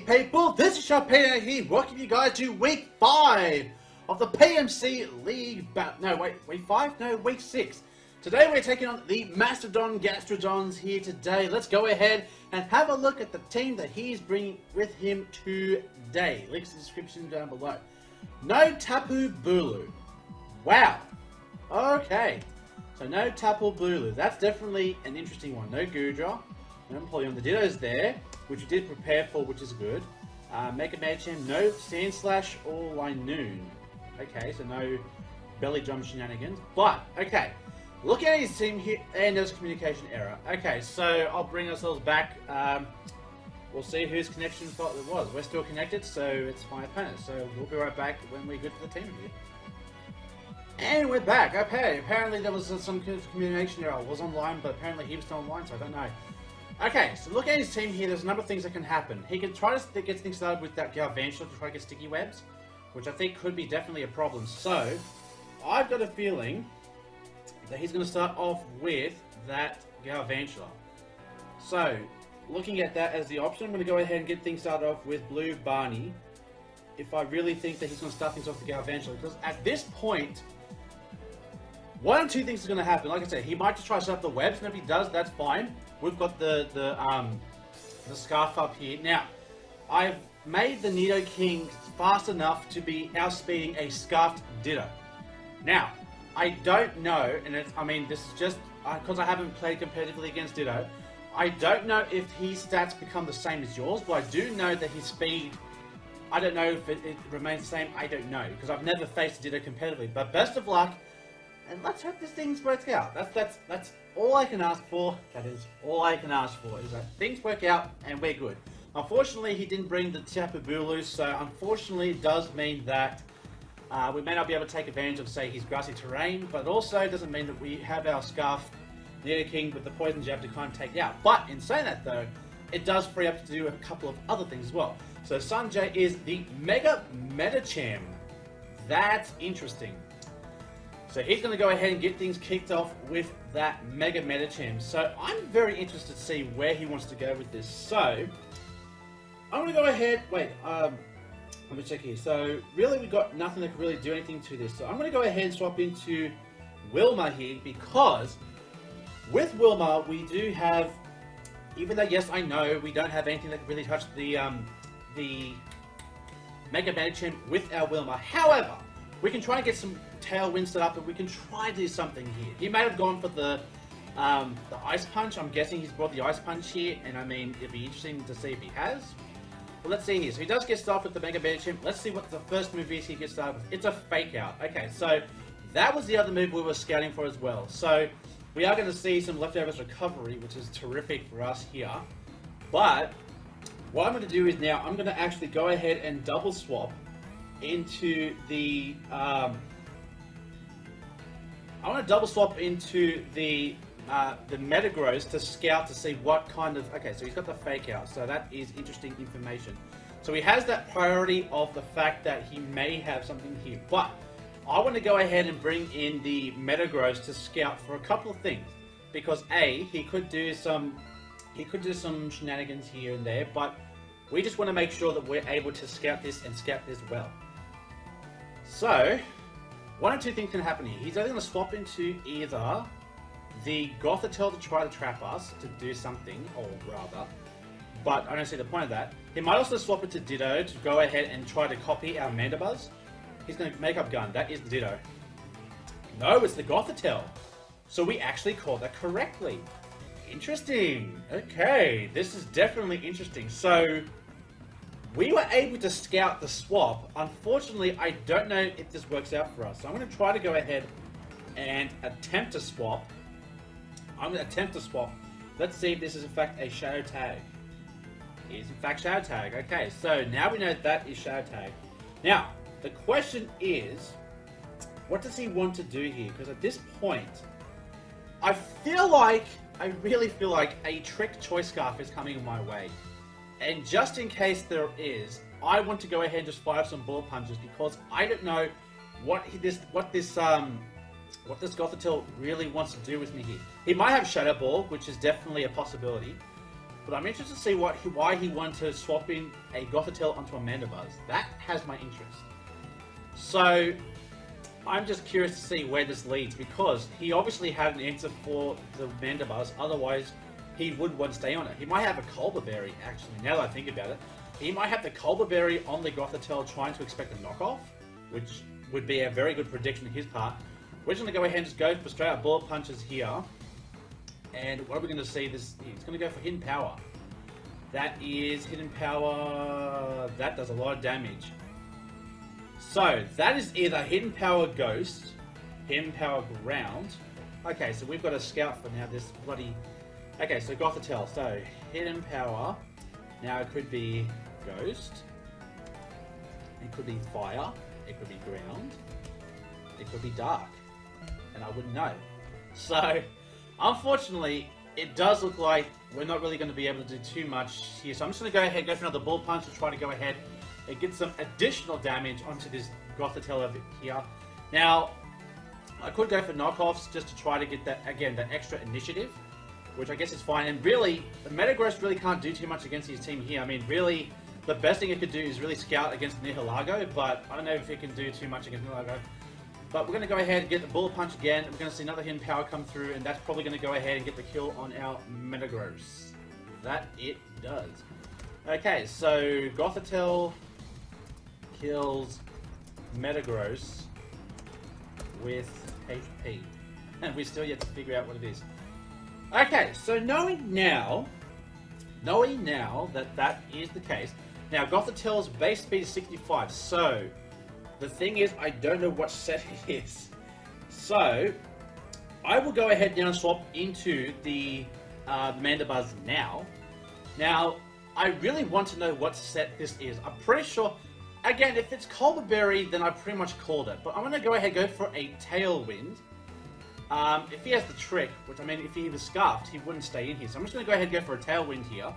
people, this is Sharpino here, welcoming you guys to week 5 of the PMC League Battles. No, wait, week 5? No, week 6. Today we're taking on the Mastodon Gastrodons here today. Let's go ahead and have a look at the team that he's bringing with him today. Links in the description down below. No Tapu Bulu. Wow. Okay. So no Tapu Bulu. That's definitely an interesting one. No Goodra. No Empoleon. The Ditto's there, which we did prepare for, which is good. Mega Machamp, no Sandslash or Linoon. Okay, so no belly drum shenanigans. But, okay, looking at his team here, and there's a communication error. Okay, so I'll bring ourselves back. We'll see whose connection fault it was. We're still connected, so it's my opponent. So we'll be right back when we get to the team review. And we're back. Okay, apparently there was some communication error. I was online, but apparently he was still online, so I don't know. Okay, so looking at his team here, there's a number of things that can happen. He can try to get things started with that Galvantula to try to get sticky webs, which I think could be definitely a problem. So, I've got a feeling that he's going to start off with that Galvantula. So, looking at that as the option, I'm going to go ahead and get things started off with Blue Barney. If I really think that he's going to start things off with Galvantula, because at this point, one of two things is going to happen. Like I said, he might just try to set up the webs, and if he does, that's fine. We've got the Scarf up here. Now, I've made the Nidoking fast enough to be outspeeding a Scarfed Ditto. Now, I don't know, and this is just because I haven't played competitively against Ditto. I don't know if his stats become the same as yours, but I do know that his speed, I don't know if it remains the same. I don't know, because I've never faced Ditto competitively. But best of luck, and let's hope this thing works out. That's all I can ask for. That is all I can ask for, is that things work out and we're good. Unfortunately, he didn't bring the Tapu Bulu, so unfortunately it does mean that we may not be able to take advantage of, say, his grassy terrain, but also it doesn't mean that we have our Scarf Nidoking with the Poison Jab to kind of take it out. But in saying that though, it does free up to do a couple of other things as well. So Sanjay is the Mega Metacham. That's interesting. So he's going to go ahead and get things kicked off with that Mega Metacham. So I'm very interested to see where he wants to go with this. So I'm going to go ahead, let me check here. So really we've got nothing that can really do anything to this. So I'm going to go ahead and swap into Wilma here, because with Wilma we do have, even though yes I know we don't have anything that can really touch the Mega Metacham with our Wilma. However, we can try and get some tailwind set up, and we can try to do something here. He may have gone for the Ice Punch. I'm guessing he's brought the Ice Punch here, and it'd be interesting to see if he has. But let's see here. So he does get started with the Mega Metacham. Let's see what the first move is he gets started with. It's a Fake Out. Okay, so that was the other move we were scouting for as well. So we are going to see some Leftovers Recovery, which is terrific for us here. But what I'm going to do is now I'm going to actually go ahead and double swap into the I want to double swap into the Metagross to scout to see what kind of. Okay, so he's got the Fake Out, so that is interesting information. So he has that priority of the fact that he may have something here, but I want to go ahead and bring in the Metagross to scout for a couple of things, because he could do some shenanigans here and there, but we just want to make sure that we're able to scout this and scout this well. So, one or two things can happen here. He's either going to swap into either the Gothitelle to try to trap us, to do something, or rather, but I don't see the point of that. He might also swap it to Ditto to go ahead and try to copy our Mandibuzz. He's going to make up Gun. That is the Ditto. No, it's the Gothitelle. So we actually called that correctly. Interesting. Okay, this is definitely interesting. So we were able to scout the swap. Unfortunately, I don't know if this works out for us. So I'm going to try to go ahead and attempt to swap. I'm going to attempt to swap. Let's see if this is in fact a Shadow Tag. It is in fact Shadow Tag. Okay, so now we know that is Shadow Tag. Now, the question is, what does he want to do here? Because at this point, I really feel like a Trick Choice Scarf is coming my way. And just in case there is, I want to go ahead and just fire some Bullet Punches, because I don't know what this Gothitelle really wants to do with me here. He might have Shadow Ball, which is definitely a possibility. but I'm interested to see why he wanted to swap in a Gothitelle onto a Mandibuzz. That has my interest. So, I'm just curious to see where this leads, because he obviously had an answer for the Mandibuzz, otherwise he would want to stay on it. He might have a Culber Berry, actually, now that I think about it. He might have the Culber Berry on the Gothitelle trying to expect a knockoff, which would be a very good prediction on his part. We're just going to go ahead and just go for straight up bullet punches here. And what are we going to see? He's going to go for Hidden Power. That is Hidden Power. That does a lot of damage. So, that is either Hidden Power Ghost, Hidden Power Ground. Okay, so we've got a scout for now, this bloody... Okay, so Gothitelle. So, Hidden Power. Now it could be Ghost. It could be Fire. It could be Ground. It could be Dark. And I wouldn't know. So, unfortunately, it does look like we're not really going to be able to do too much here. So I'm just going to go ahead and go for another Bullet Punch to try to go ahead and get some additional damage onto this Gothitelle over here. Now, I could go for knockoffs just to try to get that, again, that extra initiative, which I guess is fine. And really, the Metagross really can't do too much against his team here. I mean, really, the best thing it could do is really scout against Nihilego, but I don't know if it can do too much against Nihilego. But we're going to go ahead and get the Bullet Punch again. We're going to see another Hidden Power come through, and that's probably going to go ahead and get the kill on our Metagross. That it does. Okay, so Gothitelle kills Metagross with HP. And we're still yet to figure out what it is. Okay, so knowing now that that is the case, now Gothitelle's base speed is 65, so the thing is, I don't know what set it is. So, I will go ahead now and swap into the Mandibuzz now. Now, I really want to know what set this is. I'm pretty sure, again, if it's Culber Berry, then I pretty much called it. But I'm going to go ahead and go for a Tailwind. If he has the trick, which I mean, if he was Scarfed, he wouldn't stay in here. So I'm just going to go ahead and go for a Tailwind here,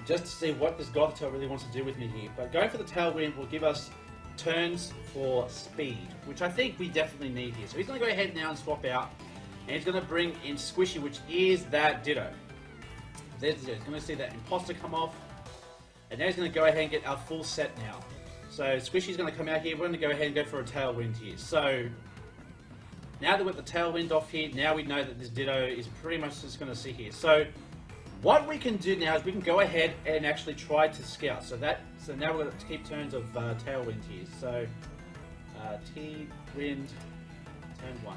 just to see what this Gothitelle really wants to do with me here. But going for the Tailwind will give us turns for speed, which I think we definitely need here. So he's going to go ahead now and swap out, and he's going to bring in Squishy, which is that Ditto. There's the Ditto. He's going to see that Imposter come off, and now he's going to go ahead and get our full set now. So Squishy's going to come out here. We're going to go ahead and go for a Tailwind here. So now that we've got the Tailwind off here, now we know that this Ditto is pretty much just going to sit here. So what we can do now is we can go ahead and actually try to scout. So now we're going to keep turns of Tailwind here. So T-Wind, turn 1.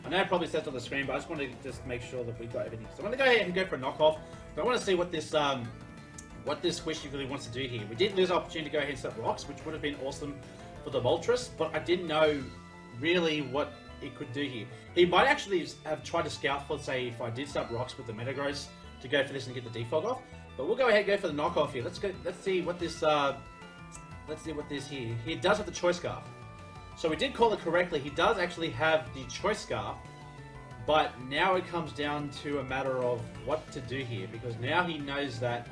I know it probably says on the screen, but I just want to just make sure that we've got everything. So I'm going to go ahead and go for a knockoff. But I want to see what this Squishy really wants to do here. We did lose the opportunity to go ahead and set rocks, which would have been awesome for the Moltres, but I didn't know really what it could do here. He might actually have tried to scout for, say, if I did set rocks with the Metagross, to go for this and get the defog off. But we'll go ahead and go for the knockoff here. Let's see what this here. He does have the Choice Scarf. So we did call it correctly. He does actually have the Choice Scarf, but now it comes down to a matter of what to do here, because now he knows that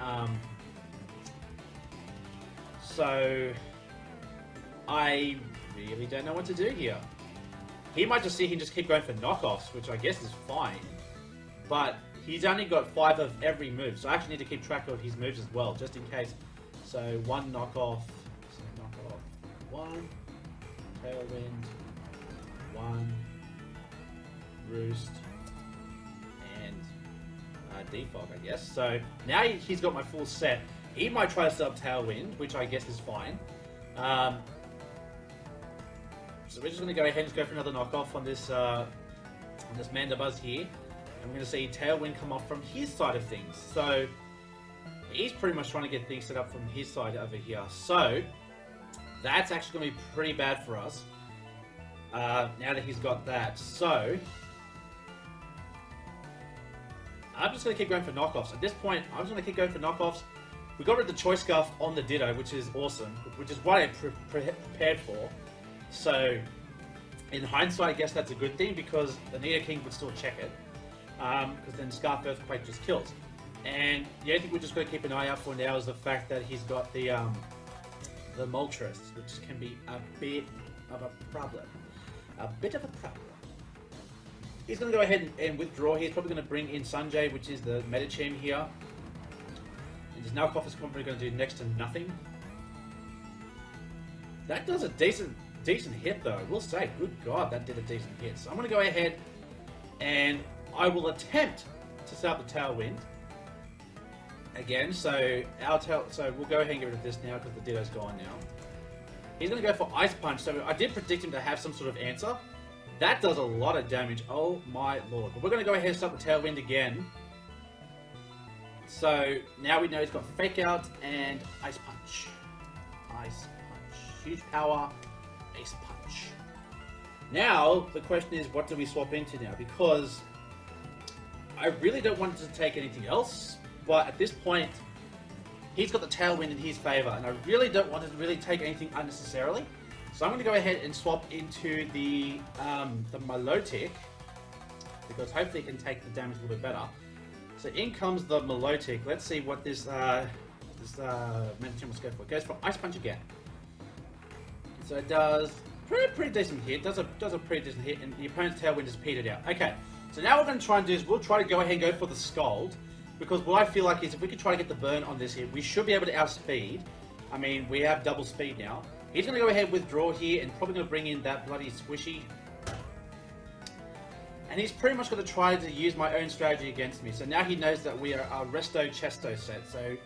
so I really don't know what to do here. He might just see him just keep going for knockoffs, which I guess is fine, but he's only got 5 of every move, so I actually need to keep track of his moves as well, just in case. So 1 knockoff, 1, Tailwind, 1, Roost, and Defog, I guess. So now he's got my full set. He might try to set up Tailwind, which I guess is fine. So we're just going to go ahead and just go for another knockoff on this Mandibuzz here. And we're going to see Tailwind come off from his side of things. So he's pretty much trying to get things set up from his side over here. So that's actually going to be pretty bad for us now that he's got that. So I'm just going to keep going for knockoffs. At this point, I'm just going to keep going for knockoffs. We got rid of the Choice Scarf on the Ditto, which is awesome, which is what I prepared for. So in hindsight, I guess that's a good thing, because the Nidoking would still check it. Because then Scarf Earthquake just kills. And the only thing we're just going to keep an eye out for now is the fact that he's got the Moltres, which can be a bit of a problem. He's going to go ahead and withdraw here. He's probably going to bring in Sanjay, which is the Metacham here. And his Knockoff is probably going to do next to nothing. That does a decent hit though, I will say. Good God, that did a decent hit. So I'm going to go ahead and I will attempt to set up the Tailwind again. So we'll go ahead and get rid of this now because the Ditto's gone now. He's going to go for Ice Punch. So I did predict him to have some sort of answer. That does a lot of damage. Oh my lord. But we're going to go ahead and set up the Tailwind again. So now we know he's got Fake Out and Ice Punch. Ice Punch. Huge power. Ice Punch. Now the question is, what do we swap into now? Because I really don't want to take anything else. But at this point, he's got the Tailwind in his favour, and I really don't want to really take anything unnecessarily. So I'm going to go ahead and swap into the Milotic, because hopefully it can take the damage a little bit better. So in comes the Milotic. Let's see what this Mantine will go for. It goes for Ice Punch again. So it does pretty decent hit. Does a pretty decent hit, and the opponent's Tailwind is petered out. Okay, so now what we're going to try and do is we'll try to go ahead and go for the Scald. Because what I feel like is if we could try to get the burn on this here, we should be able to outspeed. I mean, we have double speed now. He's going to go ahead and withdraw here and probably going to bring in that bloody Squishy. And he's pretty much going to try to use my own strategy against me. So now he knows that we are a Resto Chesto set. So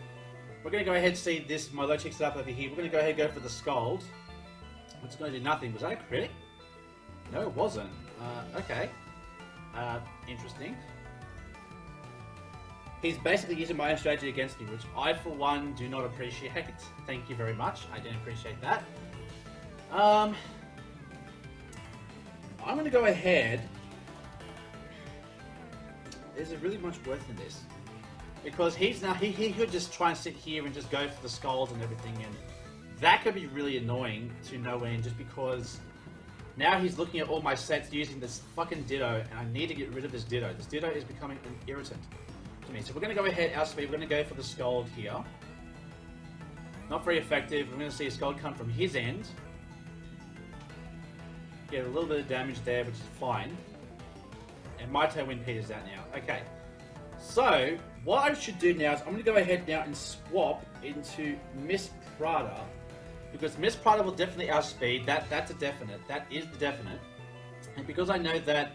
we're going to go ahead and see this Milotic set up over here. We're going to go ahead and go for the Scald. It's going to do nothing. Was that a crit? No, it wasn't. Okay. Interesting. He's basically using my own strategy against me, which I, for one, do not appreciate. Thank you very much. I don't appreciate that. I'm going to go ahead. Is it really much worth in this? Because he could just try and sit here and just go for the Skulls and everything, and that could be really annoying to no end, just because now he's looking at all my sets using this fucking Ditto, and I need to get rid of this Ditto. This Ditto is becoming an irritant to me. So we're going to go ahead, outspeed. We're going to go for the Scald here. Not very effective. We're going to see a Scald come from his end. Get a little bit of damage there, which is fine. And my Tailwind peters out now. Okay. So, what I should do now is I'm going to go ahead now and swap into Miss Prada. Because Miss Prada will definitely outspeed. That's a definite. That is the definite. And because I know that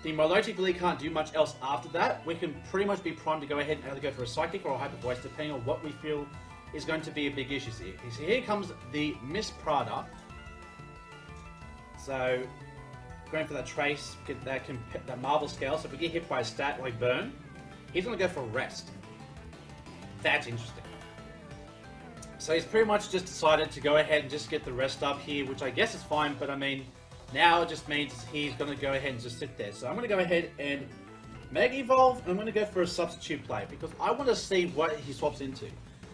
the Milotic really can't do much else after that, we can pretty much be primed to go ahead and either go for a Psychic or a Hyper Voice, depending on what we feel is going to be a big issue here. So here comes the Miss Prada. So, going for that Trace, get that Marvel Scale. So if we get hit by a stat like Burn, he's going to go for Rest. That's interesting. So he's pretty much just decided to go ahead and just get the Rest up here, which I guess is fine, but I mean, now it just means he's going to go ahead and just sit there. So I'm going to go ahead and Mega Evolve, and I'm going to go for a Substitute play, because I want to see what he swaps into.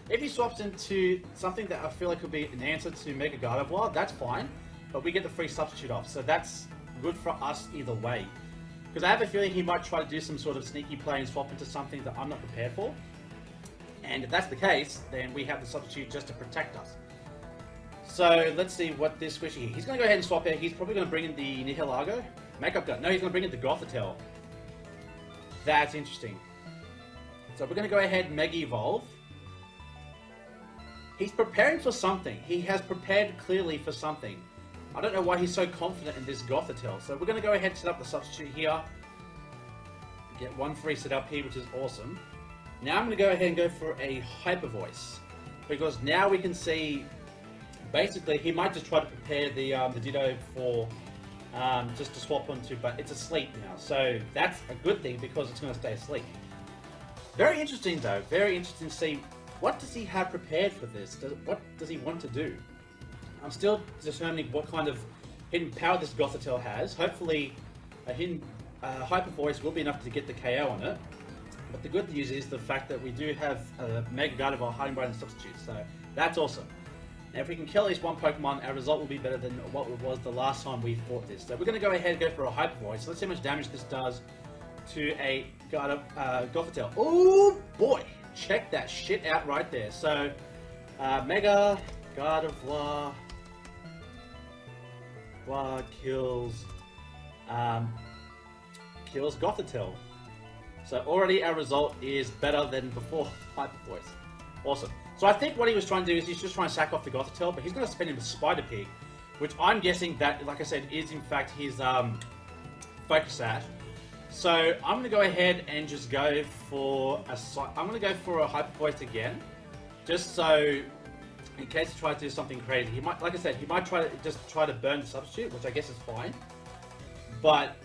If he swaps into something that I feel like could be an answer to Mega Gardevoir, that's fine, but we get the free Substitute off, so that's good for us either way. Because I have a feeling he might try to do some sort of sneaky play and swap into something that I'm not prepared for. And if that's the case, then we have the Substitute just to protect us. So let's see what this Squishy here. He's going to go ahead and swap out. He's probably going to bring in the Nihilego. Makeup Gun. No, he's going to bring in the Gothitelle. That's interesting. So we're going to go ahead and Mega Evolve. He's preparing for something. He has prepared clearly for something. I don't know why he's so confident in this Gothitelle. So we're going to go ahead and set up the Substitute here. Get one free set up here, which is awesome. Now I'm going to go ahead and go for a Hyper Voice. Because now we can see... Basically, he might just try to prepare the Ditto for just to swap onto, but it's asleep now. So that's a good thing because it's going to stay asleep. Very interesting though. Very interesting to see what does he have prepared for this. What does he want to do? I'm still determining what kind of hidden power this Gothitelle has. Hopefully, a hidden Hyper Voice will be enough to get the KO on it. But the good news is the fact that we do have Mega Gardevoir hiding behind the Substitute. So that's awesome. Now, if we can kill at least one Pokemon, our result will be better than what it was the last time we fought this. So we're going to go ahead and go for a Hyper Voice. So let's see how much damage this does to a Gothitelle. Oh boy! Check that shit out right there. So, Mega Gardevoir kills Gothitelle. So already our result is better than before Hyper Voice. Awesome. So I think what he was trying to do is he's just trying to sack off the Gothitelle, but he's going to spin him with Spider Pig, which I'm guessing that, like I said, is in fact his Focus Sash. So I'm going to go ahead and just go for a Hyper Voice again, just so in case he tries to do something crazy. He might, like I said, he might try to burn the substitute, which I guess is fine. But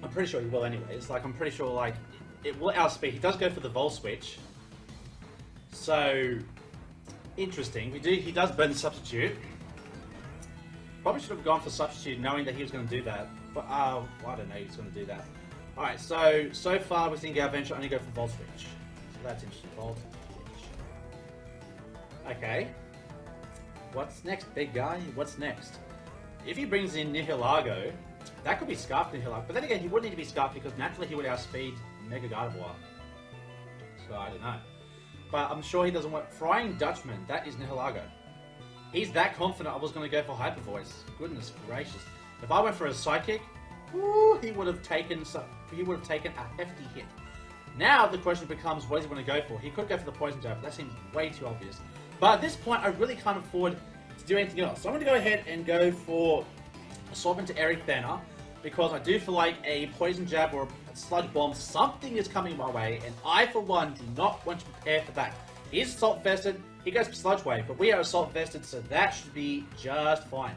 I'm pretty sure he will anyways. Like, I'm pretty sure, like, it will outspeed. He does go for the Vol Switch. So, interesting. He does burn the substitute. Probably should have gone for substitute knowing that he was going to do that. But, I don't know, he's going to do that. Alright, so far we think our Venture only go for Vol Switch. So that's interesting. Vol Switch. Okay. What's next, big guy? What's next? If he brings in Nihilego, that could be Scarf Nihilego. But then again, he would need to be Scarf because naturally he would outspeed Mega Gardevoir. So I don't know. But I'm sure he doesn't want... Frying Dutchman, that is Nihilego. He's that confident I was going to go for Hyper Voice. Goodness gracious. If I went for a Psychic, woo, he would have taken a hefty hit. Now the question becomes, what does he want to go for? He could go for the Poison Jab, but that seems way too obvious. But at this point, I really can't afford to do anything else. So I'm going to go ahead and go for a Swap into Eric Banner, because I do feel like a Poison Jab or a Sludge Bomb, something is coming my way, and I, for one, do not want to prepare for that. He's Assault Vested, he goes for Sludge Wave, but we are Assault Vested, so that should be just fine.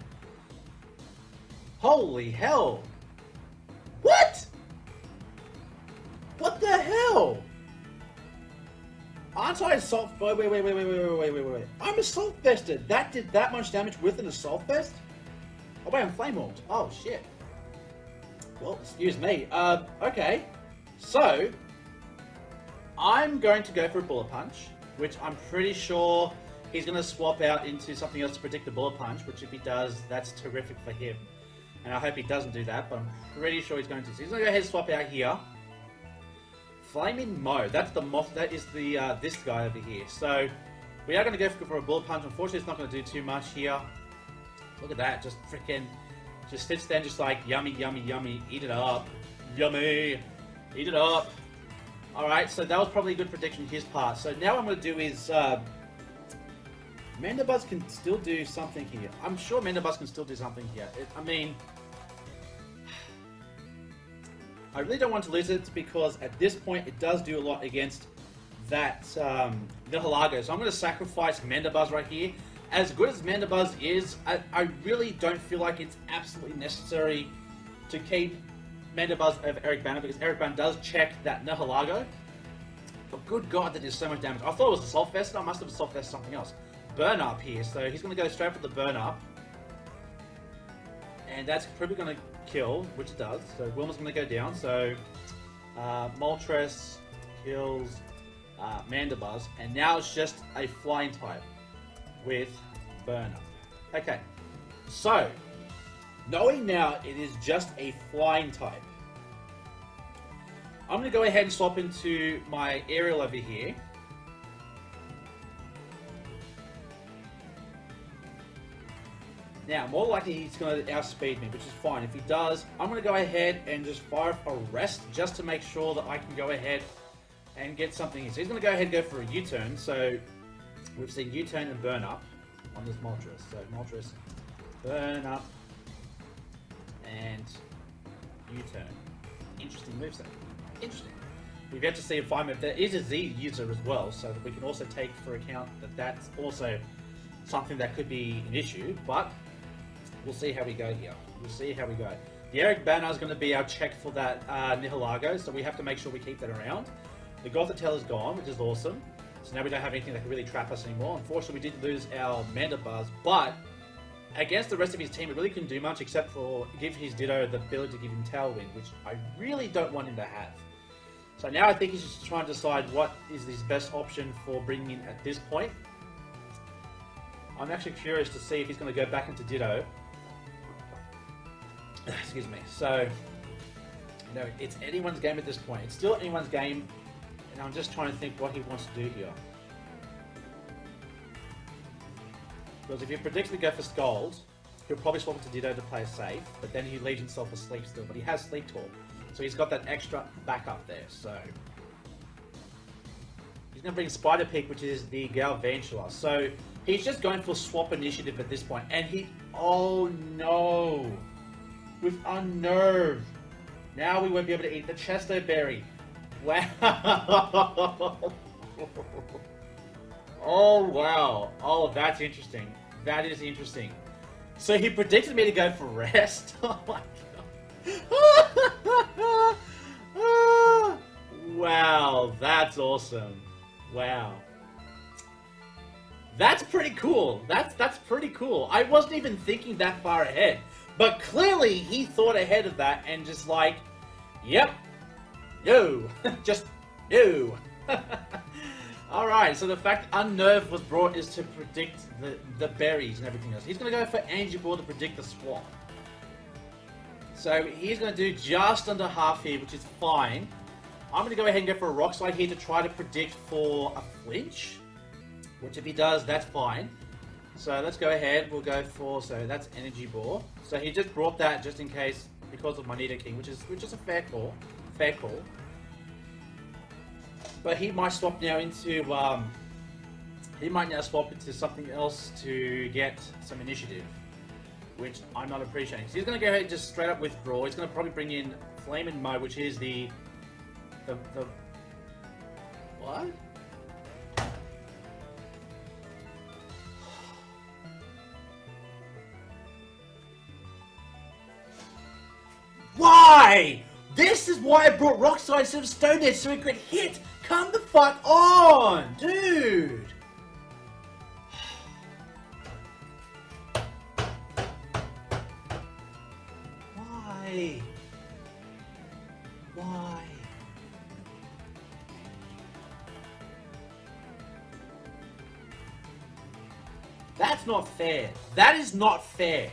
Holy hell! What? What the hell? Aren't I Assault... Wait. I'm Assault Vested. That did that much damage with an Assault Vest? Oh wait, I'm Flame Orb. Oh shit. Well, excuse me. Okay. So, I'm going to go for a Bullet Punch, which I'm pretty sure he's going to swap out into something else to predict the Bullet Punch, which if he does, that's terrific for him. And I hope he doesn't do that, but I'm pretty sure he's going to. So he's going to go ahead and swap out here. Flaming Mo, that's the moth. That is the this guy over here. So we are going to go for a Bullet Punch. Unfortunately, it's not going to do too much here. Look at that, just freaking, just sits there, just like yummy, yummy, yummy. Eat it up, yummy. Eat it up. All right, so that was probably a good prediction on his part. So now what I'm going to do is Mandibuzz can still do something here. I'm sure Mandibuzz can still do something here. I mean, I really don't want to lose it because at this point it does do a lot against that Nihilego. So I'm going to sacrifice Mandibuzz right here. As good as Mandibuzz is, I really don't feel like it's absolutely necessary to keep Mandibuzz over Eric Banner because Eric Banner does check that Nihilego. But good god, that is so much damage. I thought it was Assault Vest. I must have Assault Vest something else. Burn Up here. So he's going to go straight for the Burn Up. And that's probably going to kill, which it does. So Wilma's going to go down. So Moltres kills Mandibuzz. And now it's just a Flying type with Burn Up. Okay. So, knowing now it is just a Flying type, I'm going to go ahead and swap into my Aerial over here. Now, more likely he's going to outspeed me, which is fine. If he does, I'm going to go ahead and just fire a Rest just to make sure that I can go ahead and get something in. So he's going to go ahead and go for a U-turn. So we've seen U-turn and Burn Up on this Moltres. So Moltres, Burn Up, and U-turn. Interesting moveset. Interesting. We've yet to see if there is a Z user as well, so that we can also take for account that that's also something that could be an issue, but we'll see how we go here. We'll see how we go. The Eric Banner is going to be our check for that Nihilego, so we have to make sure we keep that around. The Gothitelle is gone, which is awesome. So now we don't have anything that can really trap us anymore. Unfortunately, we did lose our Mandibuzz, but against the rest of his team, it really couldn't do much except for give his Ditto the ability to give him Tailwind, which I really don't want him to have. So now I think he's just trying to decide what is his best option for bringing in at this point. I'm actually curious to see if he's going to go back into Ditto. Excuse me. So, you know, it's anyone's game at this point. It's still anyone's game, and I'm just trying to think what he wants to do here. Because if he predicts we go for Scald, he'll probably swap into Ditto to play it safe, but then he leaves himself asleep still. But he has Sleep Talk. So he's got that extra backup there. So he's going to bring Spider Peak, which is the Galvantula. So he's just going for swap initiative at this point. And he... Oh no! With Unnerve. Now we won't be able to eat the Chesto Berry. Wow! Oh wow! Oh, that's interesting. That is interesting. So he predicted me to go for rest. Oh my god! Wow, that's awesome. Wow. That's pretty cool. That's pretty cool. I wasn't even thinking that far ahead. But clearly he thought ahead of that and just like, yep, no, just no. Alright, so the fact Unnerve was brought is to predict the berries and everything else. He's going to go for Energy Ball to predict the swap. So he's going to do just under half here, which is fine. I'm going to go ahead and go for a Rock Slide here to try to predict for a flinch. Which if he does, that's fine. So let's go ahead, we'll go for, so that's Energy Ball. So he just brought that just in case, because of my Nidoking, which is a fair call. Fair call. But he might swap now into, something else to get some initiative. Which I'm not appreciating. So he's going to go ahead and just straight up withdraw. He's going to probably bring in Flame and Mud, which is the what? Why? This is why I brought Rock Slide instead of Stone Edge so it could hit. Come the fuck on, dude. Why? Why? That's not fair. That is not fair.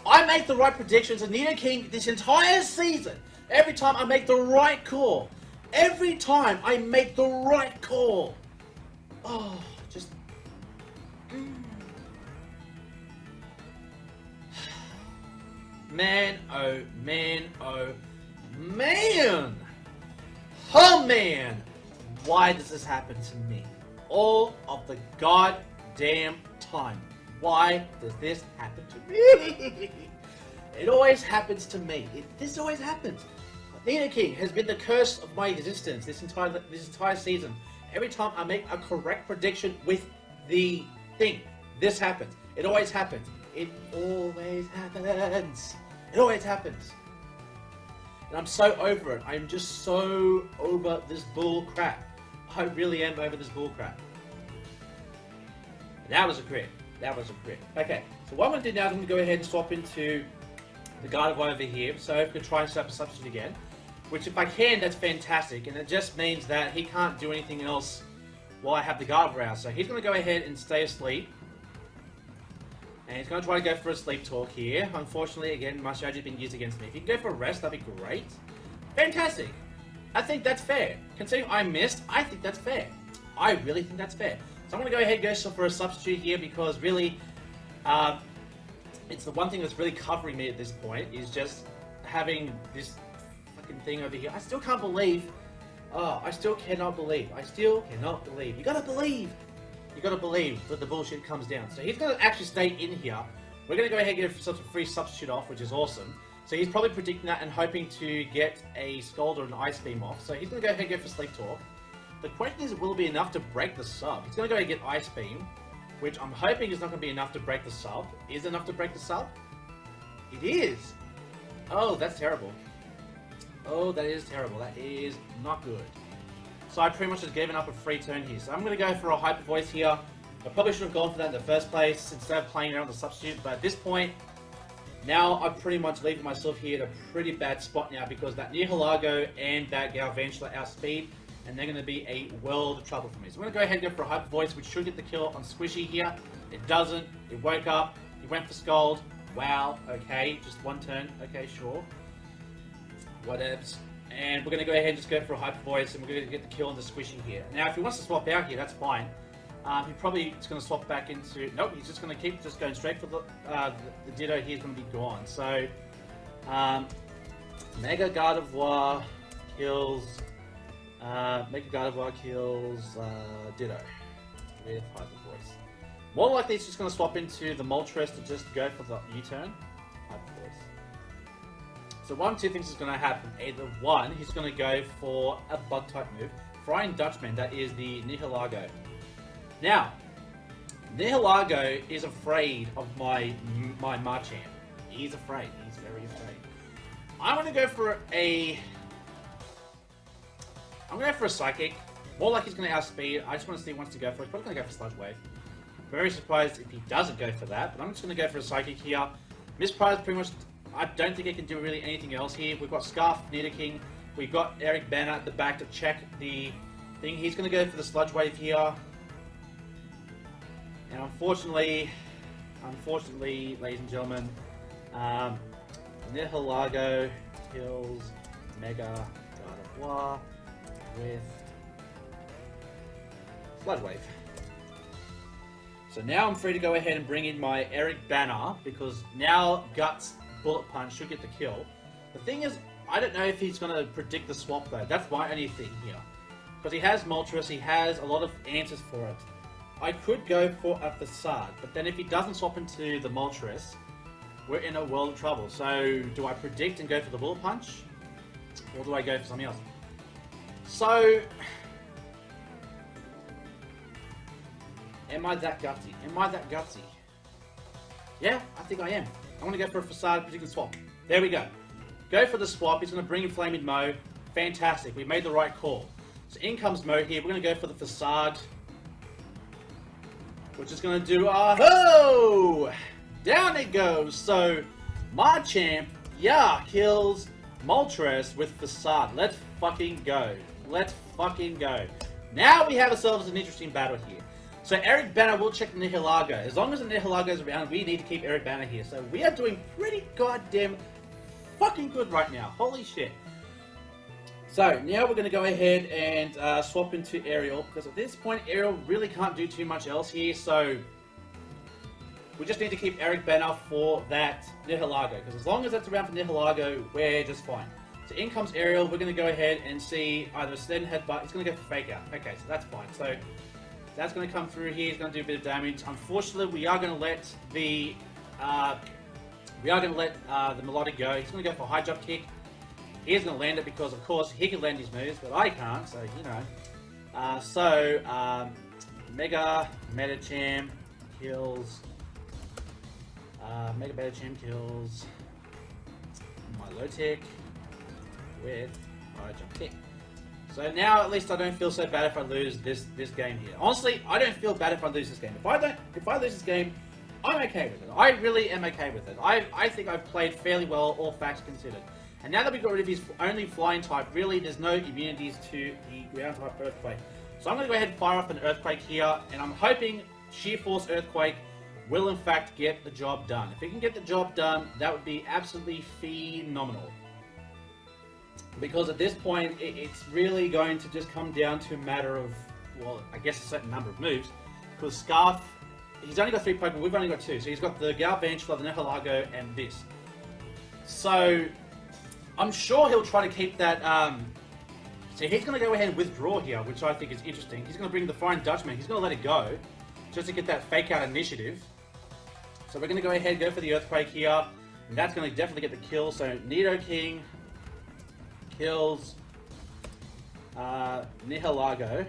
I make the right predictions and Nidoking this entire season. Every time I make the right call. Every time I make the right call. Oh, just... Man, oh man, oh man. Oh man. Why does this happen to me? All of the goddamn time. Why does this happen to me? It always happens to me. This always happens. Nidoking has been the curse of my existence this entire season. Every time I make a correct prediction with the thing, this happens. It always happens. It always happens. It always happens. And I'm so over it. I'm just so over this bull crap. I really am over this bull crap. That was a crit. That was a crit. Okay, so what I'm going to do now is I'm going to go ahead and swap into the Gardevoir over here. So I'm going to try and set up a substitute again. Which if I can, that's fantastic. And it just means that he can't do anything else while I have the Gardevoir out. So he's going to go ahead and stay asleep. And he's going to try to go for a Sleep Talk here. Unfortunately, again, my strategy's been used against me. If he can go for a rest, that'd be great. Fantastic. I think that's fair. Considering I missed, I think that's fair. I really think that's fair. So I'm going to go ahead and go for a substitute here because really, it's the one thing that's really covering me at this point is just having this fucking thing over here. I still can't believe. Oh, I still cannot believe. I still cannot believe. You gotta believe. You gotta believe that the bullshit comes down. So he's gonna actually stay in here. We're gonna go ahead and get such a free substitute off, which is awesome. So he's probably predicting that and hoping to get a Scald or an Ice Beam off. So he's gonna go ahead and go for Sleep Talk. The question is, will it be enough to break the sub? He's gonna go ahead and get Ice Beam, which I'm hoping is not gonna be enough to break the sub. Is it enough to break the sub? It is. Oh, that's terrible. Oh, that is terrible. That is not good. So I pretty much just given up a free turn here. So I'm going to go for a Hyper Voice here. I probably should have gone for that in the first place instead of playing around with the substitute. But at this point, now I'm pretty much leaving myself here at a pretty bad spot now because that Nihilego and that Galvantula outspeed. And they're going to be a world of trouble for me. So I'm going to go ahead and go for a Hyper Voice, which should get the kill on Squishy here. It doesn't. It woke up. He went for Scald. Wow. Okay. Just one turn. Okay, sure. Whatevs. And we're going to go ahead and just go for a Hyper Voice, and we're going to get the kill on the Squishy here. Now, if he wants to swap out here, that's fine. He probably is going to swap back into... Nope, he's just going to keep just going straight for the Ditto here is going to be gone. So, Mega Gardevoir kills. Mega Gardevoir kills Ditto with Hyper Voice. More likely, it's just going to swap into the Moltres to just go for the U-turn. Hyper Voice. So one of two things is going to happen. Either one, he's going to go for a Bug type move. Flying Dutchman, that is the Nihilego. Now, Nihilego is afraid of my Machamp. He's afraid. He's very afraid. I'm going to go for a Psychic. More like he's going to outspeed. I just want to see if he wants to go for it. He's probably going to go for Sludge Wave. Very surprised if he doesn't go for that, but I'm just going to go for a Psychic here. Misprize pretty much, I don't think he can do really anything else here. We've got Scarf, Nidoking. We've got Eric Banner at the back to check the thing. He's going to go for the Sludge Wave here. And unfortunately, ladies and gentlemen, Nihilego kills Mega Gardevoir with Sludge Wave. So now I'm free to go ahead and bring in my Eric Banner, because now Guts Bullet Punch should get the kill. The thing is, I don't know if he's going to predict the swap though. That's my only thing here. Because he has Moltres, he has a lot of answers for it. I could go for a Facade, but then if he doesn't swap into the Moltres, we're in a world of trouble. So do I predict and go for the Bullet Punch? Or do I go for something else? So, am I that gutsy? Am I that gutsy? Yeah, I think I am. I want to go for a Facade predicting swap. There we go. Go for the swap. He's going to bring in Flaming Mo. Fantastic. We made the right call. So in comes Mo here. We're going to go for the Facade, which is going to do ho! Down it goes. So Machamp, yeah, kills Moltres with Facade. Let's fucking go. Let's fucking go. Now we have ourselves an interesting battle here. So Eric Banner will check the Nihilego. As long as the Nihilego is around, we need to keep Eric Banner here. So we are doing pretty goddamn fucking good right now. Holy shit. So now we're going to go ahead and swap into Aerial, because at this point Aerial really can't do too much else here. So we just need to keep Eric Banner for that Nihilego, because as long as that's around for Nihilego, we're just fine. So in comes Aerial. We're going to go ahead and see either a Sled Headbutt. He's going to go for Fake Out. Okay, so that's fine. So that's going to come through here. He's going to do a bit of damage. Unfortunately, we are going to let the Melodic go. He's going to go for High Jump Kick. He's going to land it because, of course, he can land his moves, but I can't. So you know. Mega Medicham kills. Mega Medicham kills Milotic with High Jump Kick. So now at least I don't feel so bad if I lose this game here. Honestly, I don't feel bad if I lose this game. If I lose this game, I'm okay with it. I really am okay with it. I think I've played fairly well, all facts considered. And now that we've got rid of his only flying type, really there's no immunities to the ground type Earthquake. So I'm going to go ahead and fire off an Earthquake here, and I'm hoping Sheer Force Earthquake will in fact get the job done. If it can get the job done, that would be absolutely phenomenal. Because at this point, it's really going to just come down to a matter of, well, I guess a certain number of moves. Because Scarf, he's only got 3 Pokemon, we've only got 2. So he's got the Galvantula, the Nihilego, and this. So I'm sure he'll try to keep that. So he's going to go ahead and withdraw here, which I think is interesting. He's going to bring the Flying Dutchman. He's going to let it go, just to get that Fake Out initiative. So we're going to go ahead and go for the Earthquake here, and that's going to definitely get the kill. So Nidoking kills Nihilego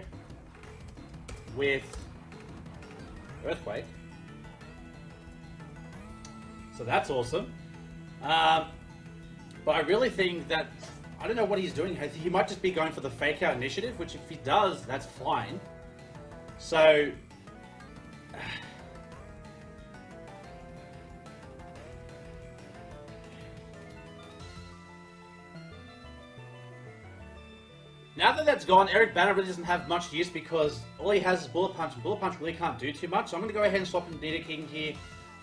with Earthquake. So that's awesome. But I really think that, I don't know what he's doing. He might just be going for the Fake Out initiative, which if he does, that's fine. So now that that's gone, Eric Banner really doesn't have much use because all he has is Bullet Punch, and Bullet Punch really can't do too much. So I'm going to go ahead and swap in Nidoking here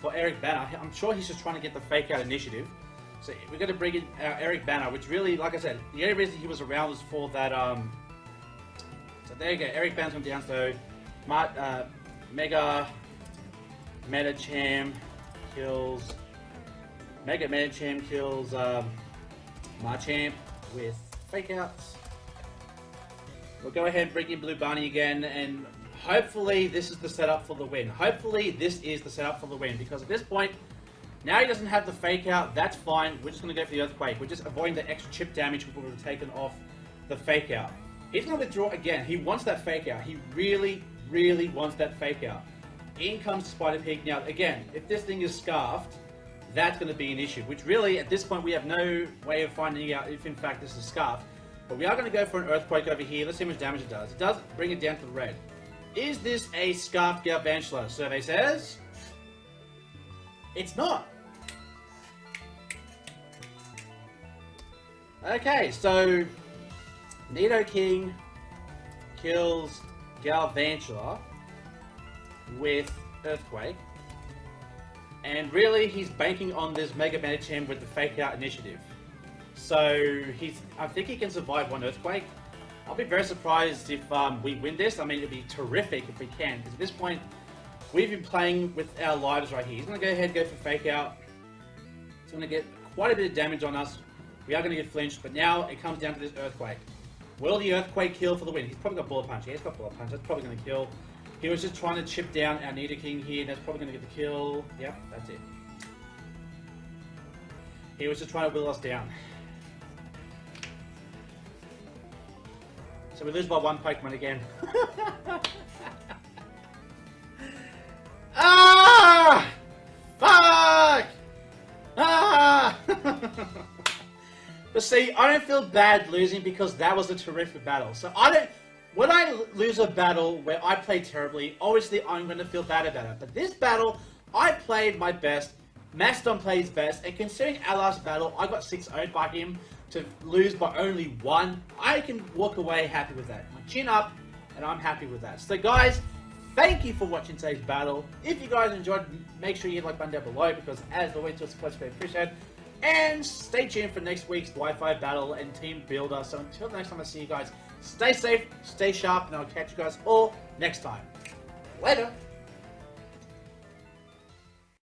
for Eric Banner. I'm sure he's just trying to get the Fake Out initiative. So we're going to bring in Eric Banner, which really, like I said, the only reason he was around was for that, so there you go, Eric Banner's gone down, so Mega Medicham kills Machamp with Fake Outs. We'll go ahead and bring in Blue Bunny again, and hopefully this is the setup for the win. Hopefully this is the setup for the win, because at this point, now he doesn't have the Fake Out, that's fine. We're just going to go for the Earthquake. We're just avoiding the extra chip damage we would have taken off the Fake Out. He's going to withdraw again. He wants that Fake Out. He really, really wants that Fake Out. In comes Spider Pig. Now, again, if this thing is Scarfed, that's going to be an issue, which really, at this point, we have no way of finding out if, in fact, this is Scarfed. But we are going to go for an Earthquake over here. Let's see how much damage it does. It does bring it down to the red. Is this a Scarfed Galvantula? Survey says it's not. Okay, so Nidoking kills Galvantula with Earthquake. And really, he's banking on this Mega Medicham with the Fake Out initiative. So, I think he can survive one Earthquake. I'll be very surprised if we win this. I mean, it'd be terrific if we can. Because at this point, we've been playing with our lives right here. He's going to go ahead and go for Fake Out. He's going to get quite a bit of damage on us. We are going to get flinched, but now it comes down to this Earthquake. Will the Earthquake kill for the win? He's probably got Bullet Punch. Yeah, he's got Bullet Punch. That's probably going to kill. He was just trying to chip down our Nidoking here. That's probably going to get the kill. Yep, that's it. He was just trying to whittle us down. So we lose by one Pokemon again. Ah! Fuck! Ah! But see, I don't feel bad losing because that was a terrific battle. So when I lose a battle where I play terribly, obviously I'm going to feel bad about it. But this battle, I played my best. Mastodon plays best, and considering our last battle, I got 6-0'd by him to lose by only 1. I can walk away happy with that. My chin up, and I'm happy with that. So guys, thank you for watching today's battle. If you guys enjoyed, make sure you hit the like button down below, because as always, it's much appreciated. And stay tuned for next week's Wi-Fi battle and team builder. So until the next time I see you guys, stay safe, stay sharp, and I'll catch you guys all next time. Later!